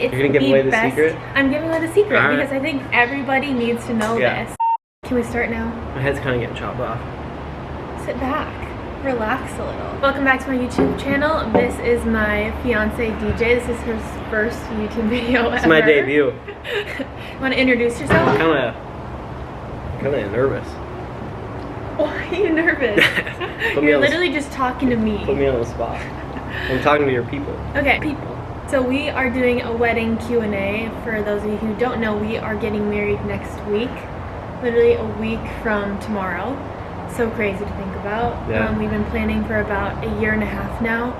It's You're gonna give away the secret? I'm giving away the secret All right. because I think everybody needs to know this. Can we start now? My head's kind of getting chopped off. Sit back. Relax a little. Welcome back to my YouTube channel. This is my fiance DJ. This is her first YouTube video ever. It's my debut. Want to introduce yourself? Kind of nervous. Why are you nervous? You're literally just talking to me. Put me on the spot. I'm talking to your people. Okay, people. So we are doing a wedding Q&A. For those of you who don't know, we are getting married next week. Literally a week from tomorrow. So crazy to think about. Yeah. We've been planning for about a year and a half now.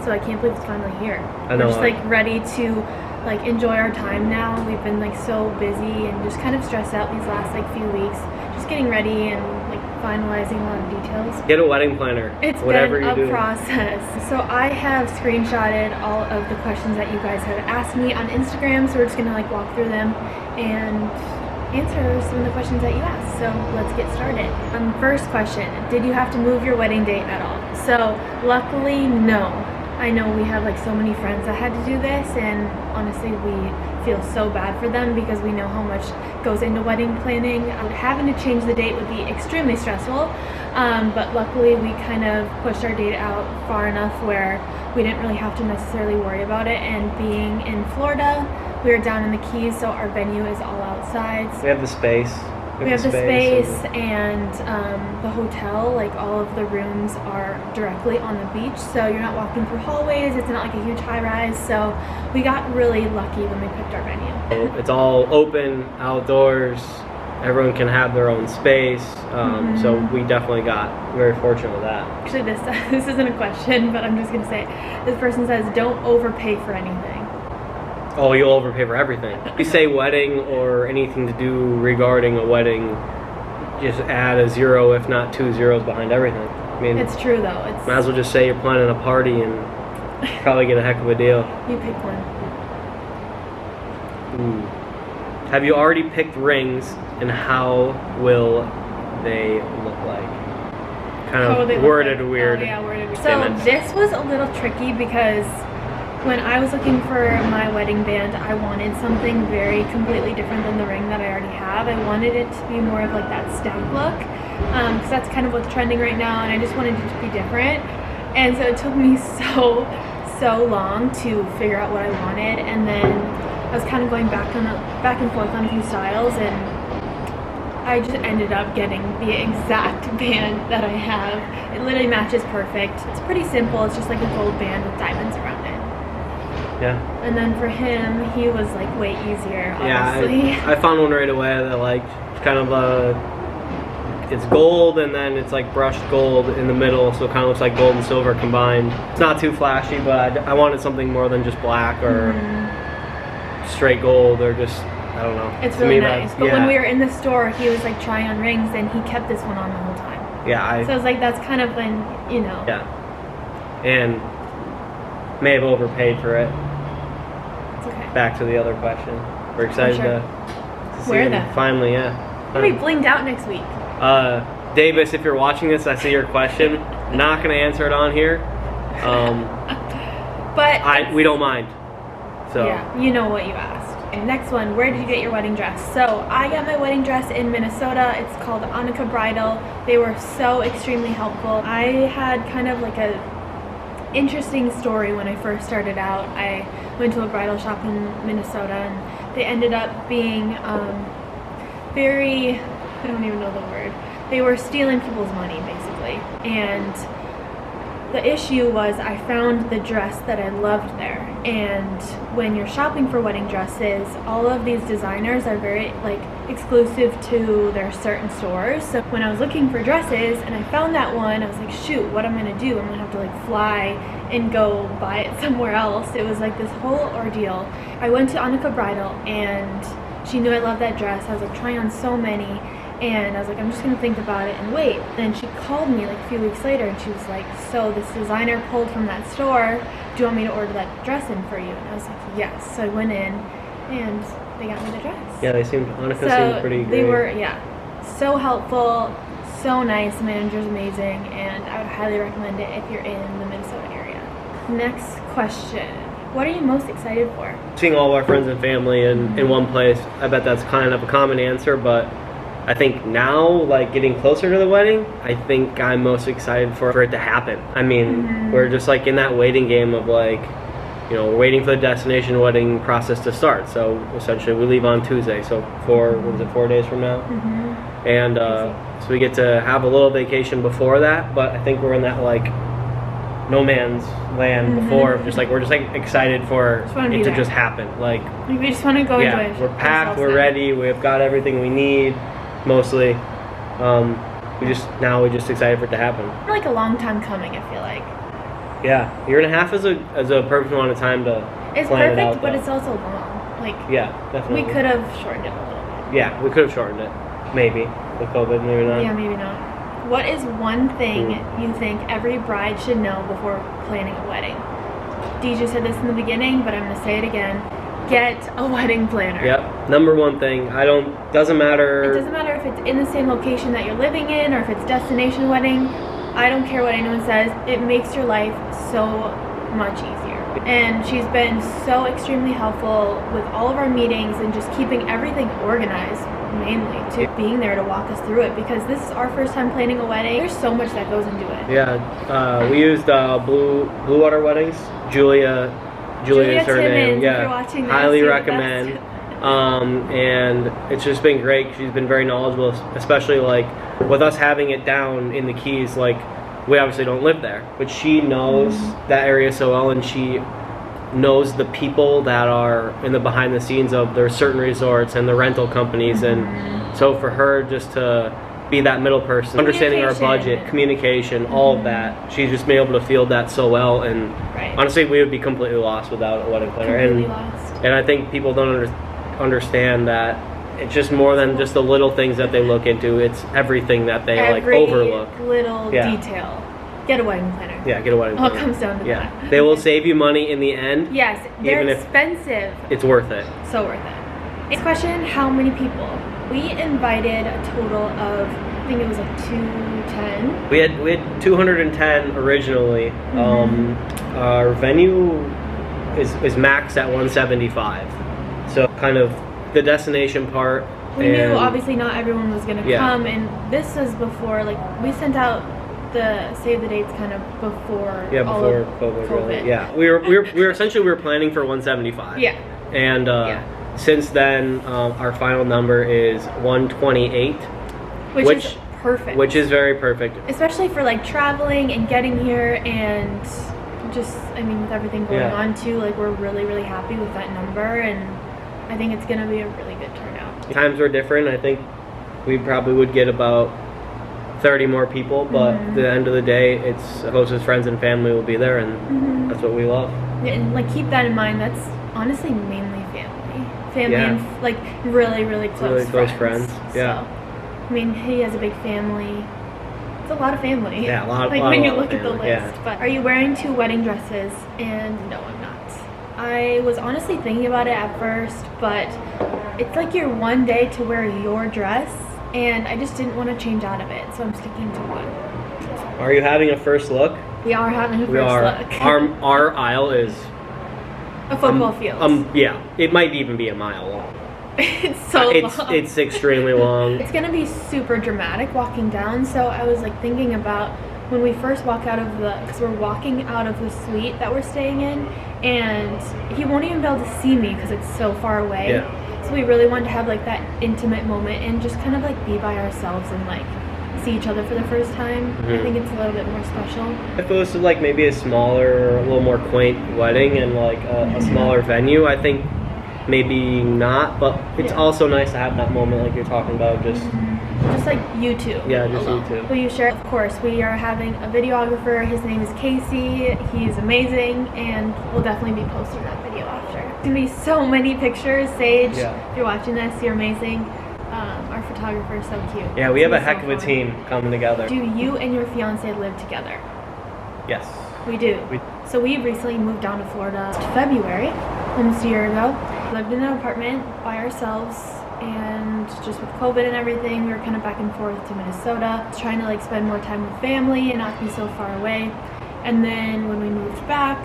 So I can't believe it's finally here. I know. We're just like ready to like enjoy our time now. We've been like so busy and just kind of stressed out these last like few weeks. Just getting ready and like finalizing a lot of details. Get a wedding planner. It's whatever been you a do. process. So I have screenshotted all of the questions that you guys have asked me on Instagram. So we're just gonna like walk through them and answer some of the questions that you asked. So let's get started. First question, did you have to move your wedding date at all? So luckily, no. I know we have like so many friends that had to do this, and honestly we feel so bad for them because we know how much goes into wedding planning. Having to change the date would be extremely stressful, but luckily we kind of pushed our date out far enough where we didn't really have to necessarily worry about it. And being in Florida, we are down in the Keys, so our venue is all outside. We have the space. We have the space and the hotel, like all of the rooms are directly on the beach, so you're not walking through hallways. It's not like a huge high rise, so we got really lucky when we picked our venue. It's all open, outdoors. Everyone can have their own space, so we definitely got very fortunate with that. Actually, this isn't a question, but I'm just gonna say it. This person says, don't overpay for anything. Oh, you'll overpay for everything. If you say wedding or anything to do regarding a wedding, just add a zero, if not 2 zeros behind everything. I mean, It's true though. It's might as well just say you're planning a party and probably get a heck of a deal. You pick one. Ooh. Have you already picked rings, and how will they look like? Kind of worded weird. Oh, yeah, worded weird. So statements. this was a little tricky because when I was looking for my wedding band, I wanted something very completely different than the ring that I already have. I wanted it to be more of like that stag look, because that's kind of what's trending right now, and I just wanted it to be different. And so it took me so long to figure out what I wanted, and then I was kind of going back and forth on a few styles, and I just ended up getting the exact band that I have. It literally matches perfect. It's pretty simple. It's just like a gold band with diamonds around it. Yeah. And then for him, he was like way easier, honestly. Yeah, I found one right away that I liked. It's kind of it's gold, and then it's like brushed gold in the middle, so it kind of looks like gold and silver combined. It's not too flashy, but I wanted something more than just black or straight gold, or just, I don't know. It's really nice. But when we were in the store, he was like trying on rings, and he kept this one on the whole time. Yeah, so I was like, that's kind of when, you know. Yeah. And may have overpaid for it. It's okay. Back to the other question. We're excited to see wear him them. finally, yeah. We'll be blinged out next week. Davis, if you're watching this, I see your question. Not gonna answer it on here. But we don't mind. So yeah, you know what you asked. And next one, where did you get your wedding dress? So I got my wedding dress in Minnesota. It's called Annika Bridal. They were so extremely helpful. I had kind of like a interesting story when I first started out. I went to a bridal shop in Minnesota, and they ended up being very, I don't even know the word. They were stealing people's money basically. And the issue was I found the dress that I loved there. And when you're shopping for wedding dresses, all of these designers are very like exclusive to their certain stores. So when I was looking for dresses and I found that one, I was like, shoot, what I'm gonna do? I'm gonna have to like fly and go buy it somewhere else. It was like this whole ordeal. I went to Annika Bridal, and she knew I loved that dress. I was like trying on so many, and I was like, I'm just gonna think about it and wait. And she called me like a few weeks later, and she was like, so this designer pulled from that store, do you want me to order that dress in for you? And I was like, yes. So I went in, and they got me the dress. yeah, Annika seemed pretty great. They were, yeah, so helpful, so nice. The manager's amazing, and I would highly recommend it if you're in the Minnesota area. Next question. What are you most excited for? Seeing all of our friends and family in one place. I bet that's kind of a common answer, but I think now, like getting closer to the wedding, I think I'm most excited for it to happen. I mean, we're just like in that waiting game of like, you know, we're waiting for the destination wedding process to start. So essentially we leave on Tuesday, so 4 days from now? And so we get to have a little vacation before that, but I think we're in that like no man's land before, just like we're just like excited for it to just happen. Like we just want to go enjoy it. We're packed, we're ready, we've got everything we need, mostly. We just excited for it to happen. Like a long time coming, I feel like. Yeah, year and a half is a perfect amount of time to It's plan perfect, it out, but though. it's also long. Like Yeah, definitely. we could have shortened it a little bit. Yeah, we could have shortened it, maybe with COVID, maybe not. Yeah, maybe not. What is one thing you think every bride should know before planning a wedding? DJ said this in the beginning, but I'm gonna say it again. Get a wedding planner. Yep. Number one thing. Doesn't matter. It doesn't matter if it's in the same location that you're living in or if it's destination wedding. I don't care what anyone says. It makes your life so much easier. And she's been so extremely helpful with all of our meetings and just keeping everything organized, mainly to being there to walk us through it, because this is our first time planning a wedding. There's so much that goes into it. Yeah. We used Blue Water Weddings. Julia is her name. Timmons, Yeah. if you're watching this, Highly you're the recommend. best. And it's just been great. She's been very knowledgeable, especially like with us having it down in the Keys. Like we obviously don't live there, but she knows that area so well, and she knows the people that are in the behind the scenes of their certain resorts and the rental companies. And so for her just to be that middle person, understanding our budget, communication, all of that, she's just been able to field that so well. And honestly, we would be completely lost without a wedding planner. And I think people don't understand that it's just more than just the little things that they look into. It's everything that they like overlook. Little detail. Get a wedding planner. Yeah, get a wedding planner. All comes down to that. They will save you money in the end. Yes, they're even expensive. It's worth it. So worth it. Next question, how many people? We invited a total of, I think it was like 210. We had 210 originally. Our venue is maxed at 175. So kind of the destination part. We knew obviously not everyone was going to come, and this was before, like we sent out the save the dates kind of before all of COVID. Really. Yeah, we were essentially planning for 175. Yeah. And since then, our final number is 128, which is perfect. Which is very perfect, especially for like traveling and getting here, and just I mean with everything going on too. Like we're really happy with that number, and I think it's gonna be a really good turnout. Times were different. I think we probably would get about 30 more people, but at the end of the day, it's closest friends and family will be there, and that's what we love. Yeah, and like keep that in mind. That's honestly mainly family, and like really close friends. Yeah. So, I mean, he has a big family. It's a lot of family. Yeah, a lot. Like when you look at the list. Yeah. But are you wearing 2 wedding dresses? And no, I'm not. I was honestly thinking about it at first, but it's like your one day to wear your dress, and I just didn't want to change out of it, so I'm sticking to one. Are you having a first look? We are having a first look. Our aisle is a football field. Yeah, it might even be a mile long. It's so long. It's extremely long. It's gonna be super dramatic walking down, so I was like thinking about when we first walk out of because we're walking out of the suite that we're staying in, and he won't even be able to see me because it's so far away. Yeah. So we really wanted to have like that intimate moment and just kind of like be by ourselves and like see each other for the first time. I think it's a little bit more special. If it was like maybe a smaller, a little more quaint wedding and like a smaller venue, I think maybe not, but it's also nice to have that moment like you're talking about, just like you two. Yeah, just alone. you two. Will you share? Of course, we are having a videographer. His name is Casey. He's amazing, and we'll definitely be posting that video after. There's gonna be so many pictures. Sage, if you're watching this, you're amazing. Our photographer is so cute. Yeah, we have a heck of a team coming together. Do you and your fiance live together? Yes. We do. So we recently moved down to Florida February, almost a year ago. Lived in an apartment by ourselves, and just with COVID and everything, we were kind of back and forth to Minnesota, trying to like spend more time with family and not be so far away. And then when we moved back,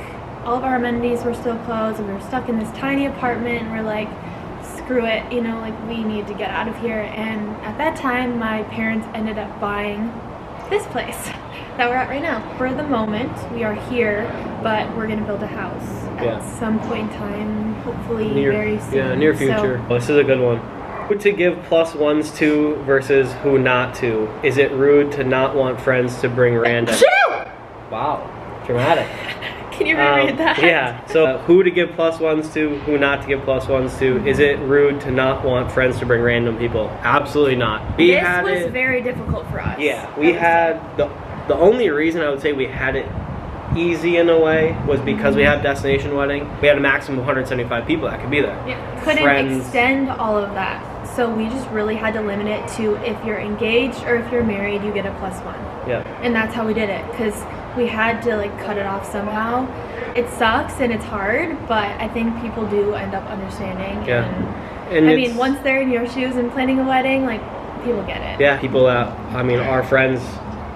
all of our amenities were still closed, and we were stuck in this tiny apartment, and we're like, screw it, you know, like we need to get out of here. And at that time, my parents ended up buying this place that we're at right now. For the moment, we are here, but we're gonna build a house at some point in time, hopefully very soon. Yeah, near future. So, well, this is a good one. Who to give +1s to versus who not to? Is it rude to not want friends to bring random? Wow, dramatic. Can you reread that? Yeah, so who to give +1s to, who not to give +1s to. Is it rude to not want friends to bring random people? Absolutely not. This was very difficult for us. Yeah, we had, the only reason I would say we had it easy in a way was because we had destination wedding. We had a maximum of 175 people that could be there. Yeah, couldn't extend all of that. So we just really had to limit it to if you're engaged or if you're married, you get a +1. Yeah. And that's how we did it, because we had to like cut it off somehow. It sucks and it's hard, but I think people do end up understanding. Yeah. And I mean, once they're in your shoes and planning a wedding, like, people get it. Yeah, people that, I mean, our friends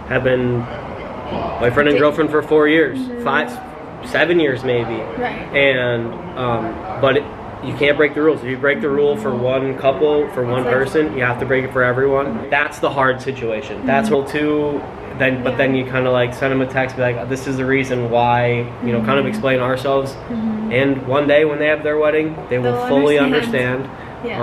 have been boyfriend and girlfriend for 4 years, 5, 7 years maybe. Right. And, but you can't break the rules. If you break the rule for one couple, for one person, you have to break it for everyone. That's the hard situation. That's rule 2. But then you kind of like send them a text, be like, this is the reason why, you know, kind of explain ourselves. And one day when they have their wedding, they'll fully understand. Yeah.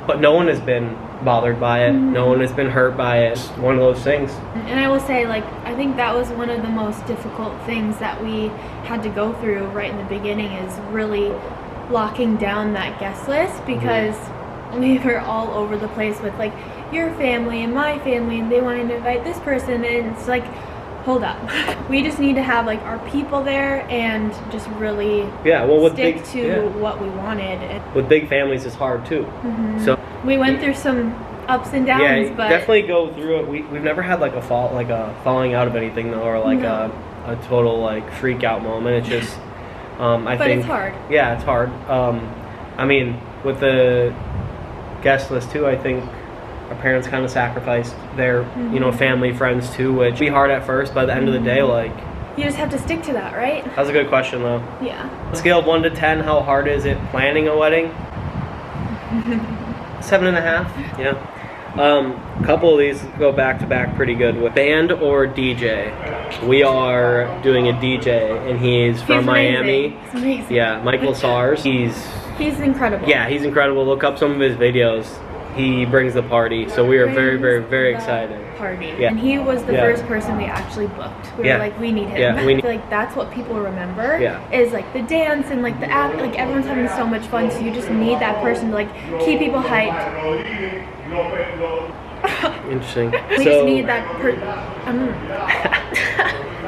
But no one has been bothered by it. No one has been hurt by it. It's one of those things. And I will say, like, I think that was one of the most difficult things that we had to go through right in the beginning, is really locking down that guest list, because we were all over the place with like your family and my family, and they wanted to invite this person, and it's like, hold up. We just need to have like our people there and just really stick to what we wanted. With big families, it's hard too. So we went through some ups and downs, but definitely go through it. We've never had like a falling out of anything though, or like a total like freak out moment. It's just I think it's hard. Yeah, it's hard. I mean, with the guest list too, I think our parents kind of sacrificed their you know, family, friends too, which be hard at first, but at the end of the day, like, you just have to stick to that, right? That's a good question though. Yeah. Scale of 1 to 10, how hard is it planning a wedding? 7.5. Yeah. A couple of these go back to back pretty good. With band or DJ, we are doing a DJ, and he's from Miami. He's amazing. Yeah, Michael Sars. He's incredible. Yeah, he's incredible. Look up some of his videos. He brings the party, so we are very, very, very excited. Party. Yeah. And he was the first person we actually booked. We were like, we need him. Yeah, I feel like that's what people remember. Is like the dance and like the act. Like, everyone's having so much fun, so you just need that person to like keep people hyped. Interesting. We just need that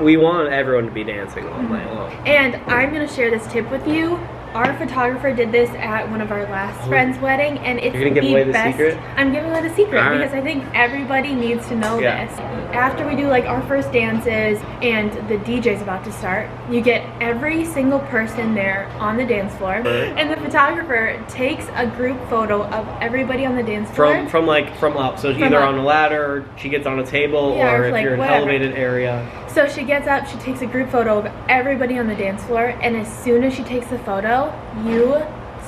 we want everyone to be dancing all night long. And I'm gonna share this tip with you. Our photographer did this at one of our last friend's wedding, and it's You're gonna give away the secret? I'm giving away the secret because I think everybody needs to know this. After we do like our first dances and the DJ's about to start, you get every single person there on the dance floor, and the photographer takes a group photo of everybody on the dance floor. From up, so either on a ladder, or she gets on a table, or if you're in an elevated area. So she gets up, she takes a group photo of everybody on the dance floor, and as soon as she takes the photo, you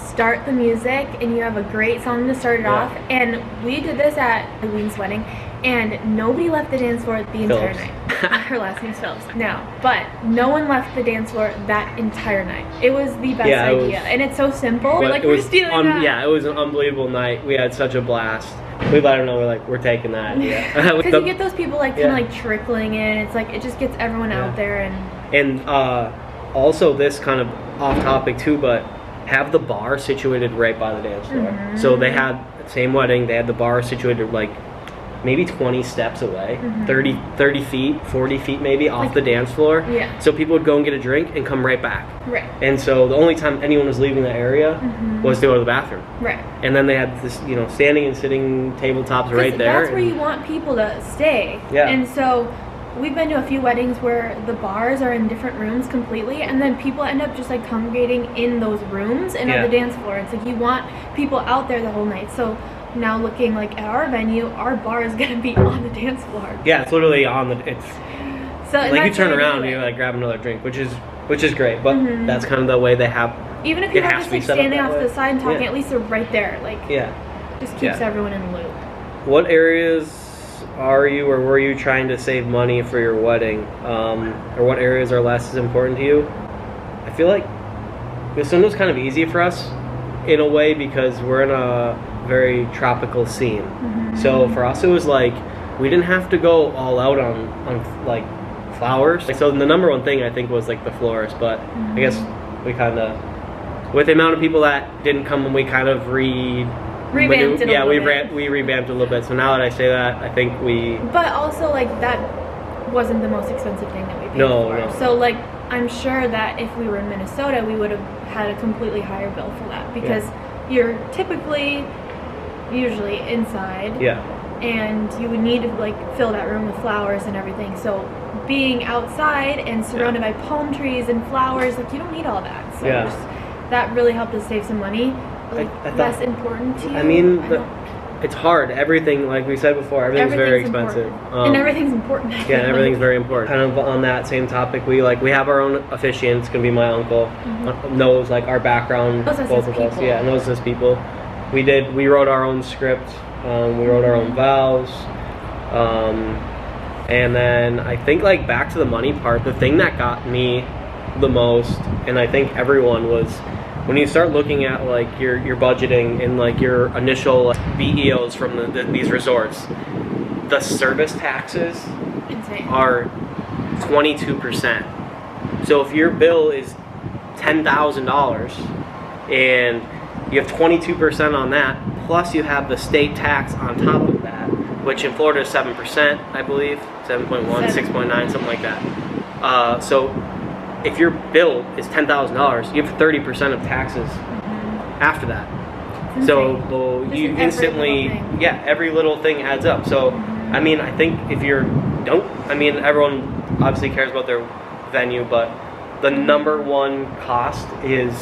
start the music and you have a great song to start it off. And we did this at Eileen's wedding, and nobody left the dance floor the entire night. Her last name's Phillips. Now, but no one left the dance floor that entire night. It was the best idea, and it's so simple. We're like, we're stealing that. Yeah, it was an unbelievable night. We had such a blast. We let her know, we're like, we're taking that idea. Because you get those people like kind of like trickling in. It's like, it just gets everyone out there. And also this kind of off topic too, but have the bar situated right by the dance floor. So they had, same wedding, they had the bar situated like maybe 20 steps away, 30 feet, 40 feet maybe off the dance floor. Yeah. So people would go and get a drink and come right back. Right. And so the only time anyone was leaving the area was to go to the bathroom. Right. And then they had this, you know, standing and sitting tabletops right there. That's where you want people to stay. Yeah. And so we've been to a few weddings where the bars are in different rooms completely, and then people end up just like congregating in those rooms and on the dance floor. It's like you want people out there the whole night. So now looking like at our venue, our bar is gonna be on the dance floor. Yeah, it's literally on the, it's so like you turn around and you like grab another drink, which is which is great. But that's kind of the way they have. Even if people It are has just to be like set up standing that off way. the side and talking, Yeah. at least they're right there. Like, Yeah. just keeps Yeah. everyone in the loop. What areas are you or were you trying to save money for your wedding? Or what areas are less as important to you? I feel like this one was kind of easy for us in a way because we're in a very tropical scene. So for us, it was like we didn't have to go all out on like flowers. So the number one thing I think was like the florist, but I guess we kind of, with the amount of people that didn't come, we kind of Revamped it a yeah, little bit. we revamped it a little bit. So now that I say that, I think we. But also, like, that wasn't the most expensive thing that we paid No, for. no. So, like, I'm sure that if we were in Minnesota, we would have had a completely higher bill for that because you're typically, usually inside. Yeah. And you would need to, like, fill that room with flowers and everything. So, being outside and surrounded by palm trees and flowers, like, you don't need all that. So, Yeah. that really helped us save some money. Like, I thought- less important to you. I mean, I don't- it's hard. Everything, like we said before, everything's very expensive. important. And everything's important. I Yeah, feel and everything's like. very important. Kind of on that same topic, we have our own officiant. It's gonna be my uncle. Knows like our background, Knows us both as of us. people. Yeah, knows us people. We wrote our own script. We wrote our own vows. And then I think like back to the money part, the thing that got me the most, and I think everyone, was when you start looking at like your budgeting and like your initial BEOs from these resorts, the service taxes Insane. are 22%. So if your bill is $10,000 and you have 22% on that, plus you have the state tax on top of that, which in Florida is 7%, I believe, 7.1, 6.9, something like that. So if your bill is $10,000, you have 30% of taxes after that. It's So insane. well, Just you every instantly, little thing. yeah, every little thing adds up. So, I mean, I think if everyone obviously cares about their venue, but the number one cost is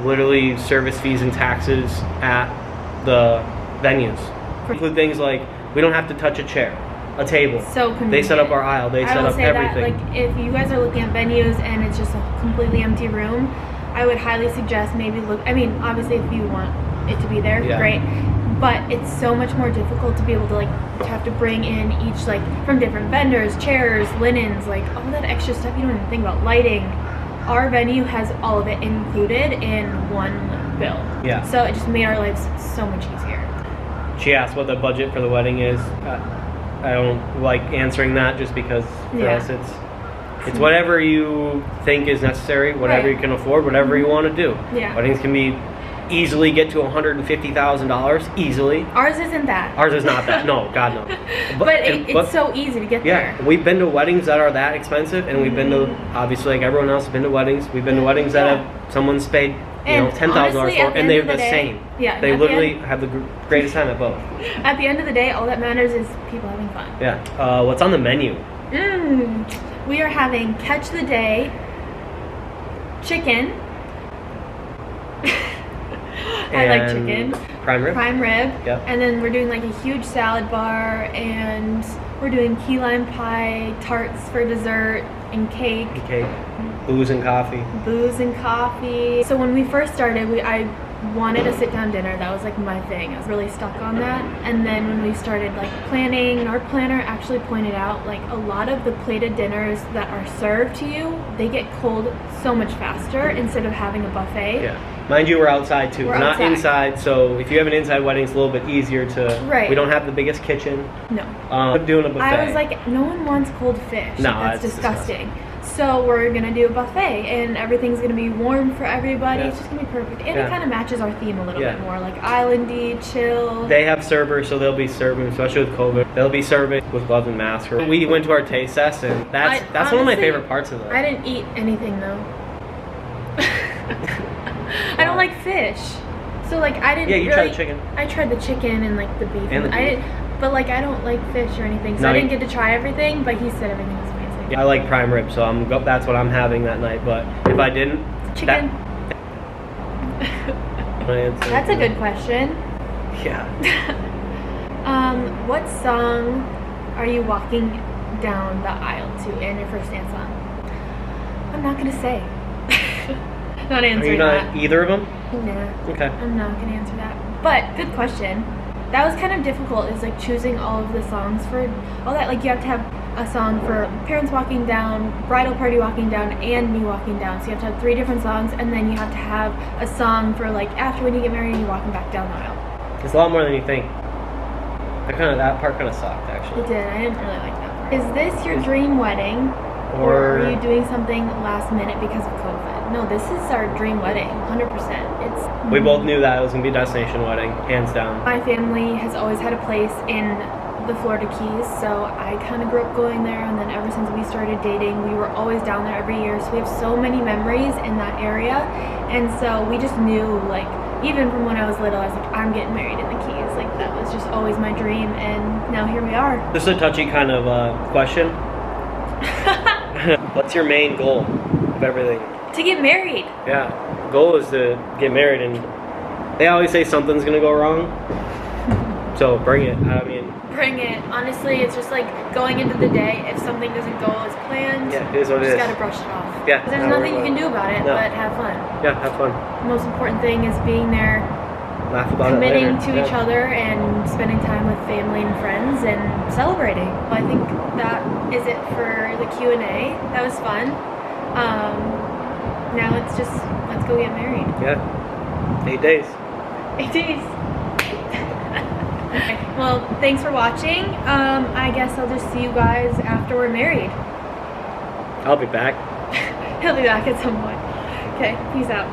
literally service fees and taxes at the venues. Include things like we don't have to touch a chair, a table. So convenient. They set up our aisle. They I set will up say everything. that, like, if you guys are looking at venues and it's just a completely empty room, I would highly suggest maybe look. I mean, obviously, if you want it to be there, Yeah. great. But it's so much more difficult to be able to to have to bring in each like from different vendors, chairs, linens, like all that extra stuff. You don't even think about lighting. Our venue has all of it included in one bill. Yeah. So it just made our lives so much easier. She asked what the budget for the wedding is. I don't like answering that just because for Yeah. us it's whatever you think is necessary, whatever Right. you can afford, whatever you want to do. Yeah. Weddings can be easily get to $150,000 easily. Ours isn't that. Ours is not that. No, God no. But it's so easy to get yeah, there. we've been to weddings that are that expensive, and we've been to, obviously like everyone else, been to weddings. We've been to weddings that Yeah. have someone's paid And $10,000 honestly, for, at the and end they're of the the day- same. yeah, They at the literally end- have the greatest time at both. At the end of the day, all that matters is people having fun. Yeah. What's on the menu? We are having catch the day chicken. I like And chicken. Prime rib. Prime rib. Yep. And then we're doing like a huge salad bar, and we're doing key lime pie, tarts for dessert, and cake, Cake, booze and coffee. booze and coffee. So when we first started, I wanted a sit-down dinner. That was like my thing. I was really stuck on that. And then when we started like planning, our planner actually pointed out like a lot of the plated dinners that are served to you, they get cold so much faster instead of having a buffet. Yeah. Mind you, we're outside too. We're Not outside. inside, so if you have an inside wedding, it's a little bit easier to. Right. We don't have the biggest kitchen. No. I'm doing a buffet. I was like, no one wants cold fish. No, that's that's disgusting. So we're gonna do a buffet, and everything's gonna be warm for everybody. Yeah. It's just gonna be perfect, and Yeah. it kind of matches our theme a little Yeah. bit more, like islandy, chill. They have servers, so they'll be serving, especially with COVID. They'll be serving with gloves and masks. We went to our taste test, and that's one of my honestly, favorite parts of it. I didn't eat anything though. I don't like fish, so like I didn't. Yeah, you really, tried the chicken. I tried the chicken and like the beef. And the I beef. didn't, but like I don't like fish or anything, so No, I didn't you- get to try everything. But he said everything was amazing. I like prime rib, so that's what I'm having that night. But if I didn't, Chicken. That, That's a good question. Yeah. What song are you walking down the aisle to and your first dance song? I'm not gonna say. Not Are answering you not that. either of them? Nah. Okay. I'm not gonna answer that. But good question. That was kind of difficult, is like choosing all of the songs for all that. Like you have to have a song for parents walking down, bridal party walking down, and me walking down. So you have to have 3 different songs, and then you have to have a song for like after when you get married and you're walking back down the aisle. It's a lot more than you think. That part kind of sucked, actually. It did. I didn't really like that part. Is this your dream wedding? Or are you doing something last minute because of COVID? No, this is our dream wedding, 100%. We both knew that it was going to be a destination wedding, hands down. My family has always had a place in the Florida Keys, so I kind of grew up going there, and then ever since we started dating, we were always down there every year, so we have so many memories in that area, and so we just knew, like, even from when I was little, I was like, I'm getting married in the Keys. Like, that was just always my dream, and now here we are. This is a touchy kind of question. What's your main goal of everything? To get married. Yeah, goal is to get married, and they always say something's gonna go wrong, so bring it. I mean, bring it. Honestly, it's just like going into the day, if something doesn't go as planned, yeah, it is what it you is. just gotta brush it off. Yeah, there's nothing you can do about it, No. but have fun. Yeah, have fun. The most important thing is being there, Laugh about committing it later. to each other, and spending time with family and friends, and celebrating. I think that is it for the Q&A. That was fun. Now let's go get married. Yeah, 8 days. 8 days. Okay. Well, thanks for watching. I guess I'll just see you guys after we're married. I'll be back. He'll be back at some point. Okay, peace out.